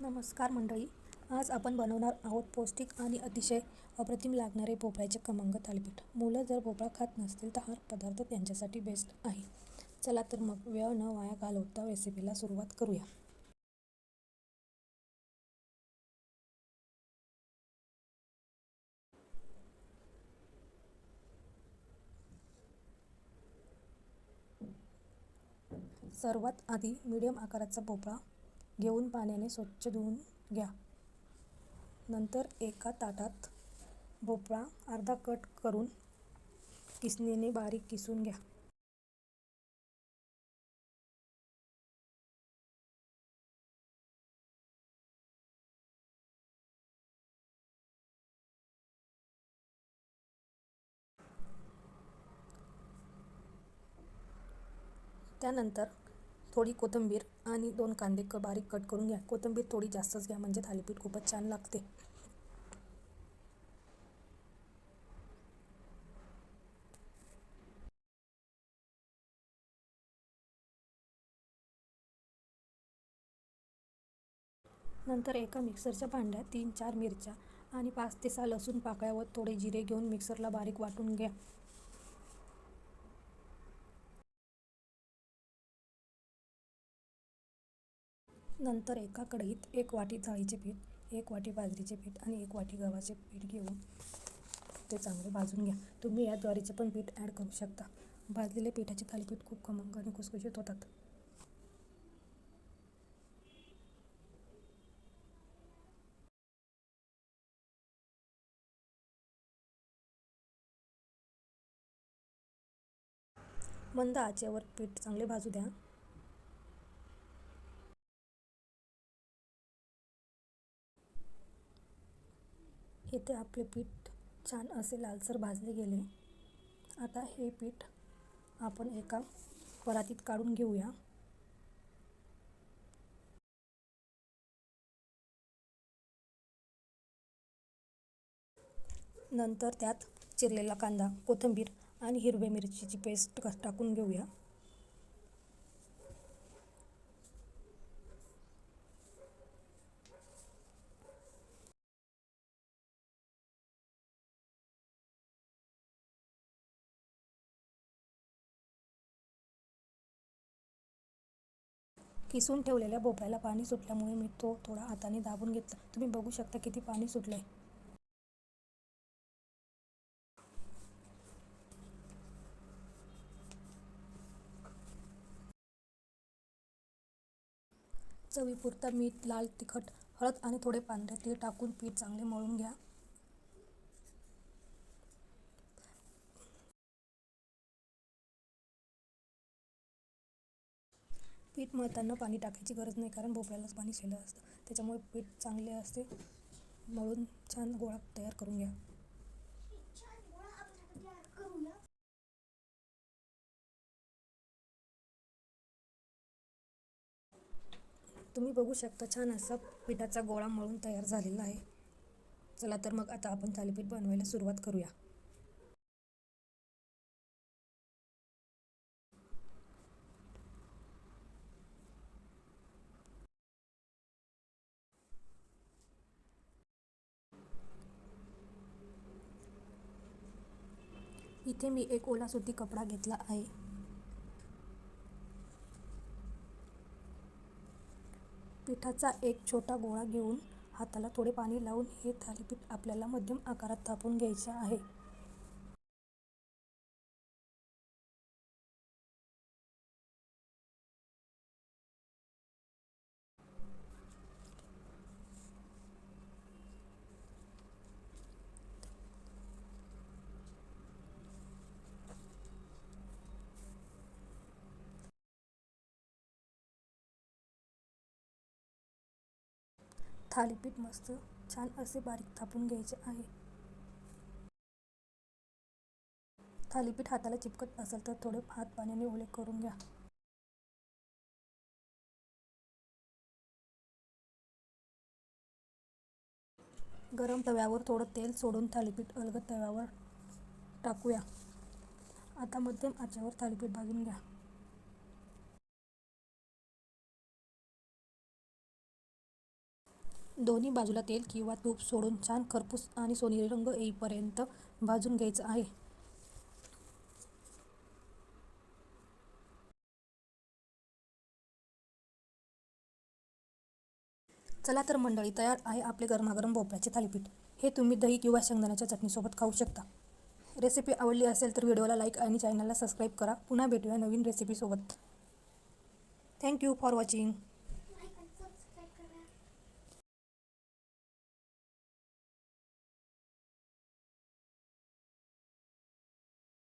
नमस्कार मंडळी. आज आपण बनवणार आहोत पौष्टिक आणि अतिशय अप्रतिम लागणारे भोपळ्याचे खमंग थालीपीठ. मुलं जर भोपळा खात नसतील तर हा पदार्थ त्यांच्यासाठी बेस्ट आहे. चला तर मग वेळ न वाया घालवता रेसिपीला सुरुवात करूया. सर्वात आधी मीडियम आकाराचा भोपळा घेऊन पाण्याने स्वच्छ धुवून घ्या. नंतर एका ताटात भोपळा अर्धा कट करून किसणीने बारीक किसून घ्या. त्यानंतर थोडी कोथिंबीर आणि 2 कांदे बारीक कट करून घ्या. कोथिंबीर थोडी जास्तच घ्या म्हणजे थालीपीठ खूपच छान लागते. नंतर एका मिक्सरच्या भांड्यात 3-4 मिरच्या आणि 5 ते 6 लसूण पाकळ्या व थोडे जिरे घेऊन मिक्सरला बारीक वाटून घ्या. नंतर एका कढईत 1 वाटी डाळीचे पीठ, 1 वाटी बाजरीचे पीठ आणि 1 वाटी गव्हाचे पीठ घेऊन ते चांगले भाजून घ्या. तुम्ही या ज्वारीचे पण पीठ ॲड करू शकता. भाजलेले पिठाचे थालीपीठ खूप खमंग आणि खुसखुशीत होतात. मंद आचेवर पीठ चांगले भाजू द्या. इथे आपले पीठ छान असे लालसर भाजले गेले. आता हे पीठ आपण एका परातीत काढून घेऊया. नंतर त्यात चिरलेला कांदा, कोथिंबीर आणि हिरव्या मिरचीची पेस्ट टाकून घेऊया. किसून ठेवलेल्या भोपळ्याला पाणी सुटल्यामुळे मी तो थोडा हाताने दाबून घेतला. तुम्ही बघू शकता किती पाणी सुटलंय. चवीपुरता मीठ, लाल तिखट, हळद आणि थोडे पांढरे तीळ टाकून पीठ चांगले मळून घ्या. पीठ मळताना पाणी टाकायची गरज नाही, कारण भोपळ्यालाच पाणी शिल्लक असतं. त्याच्यामुळे पीठ चांगले असते मळून छान गोळा तयार करून घ्या. तुम्ही बघू शकता छान असा पिठाचा गोळा मळून तयार झालेला आहे. चला तर मग आता आपण थालीपीठ बनवायला सुरुवात करूया. इथे मी एक ओला सुती कपडा घेतला आहे. पिठाचा एक छोटा गोळा घेऊन हाताला थोडे पाणी लावून हे थालीपीठ आपल्याला मध्यम आकारात थापून घ्यायचे आहे. थालीपीठ मस्त छान असे बारीक थापून घ्यायचे आहे. थालीपीठ हाताला चिपकत असेल तर थोडे हात पाण्याने ओले करून घ्या. गरम तव्यावर थोडं तेल सोडून थालीपीठ अलगद तव्यावर टाकूया. आता मध्यम आचेवर थालीपीठ भाजून घ्या. दोन्ही बाजूला तेल किंवा तूप सोडून छान खरपूस आणि सोनेरी रंग येईपर्यंत भाजून घ्यायचं आहे. चला तर मंडळी, तयार आहे आपले गरमागरम भोपळ्याचे थालीपीठ. हे तुम्ही दही किंवा शेंगदाण्याच्या चटणीसोबत खाऊ शकता. रेसिपी आवडली असेल तर व्हिडिओला लाईक आणि चॅनलला सबस्क्राईब करा. पुन्हा भेटूया नवीन रेसिपीसोबत. Thank you for watching.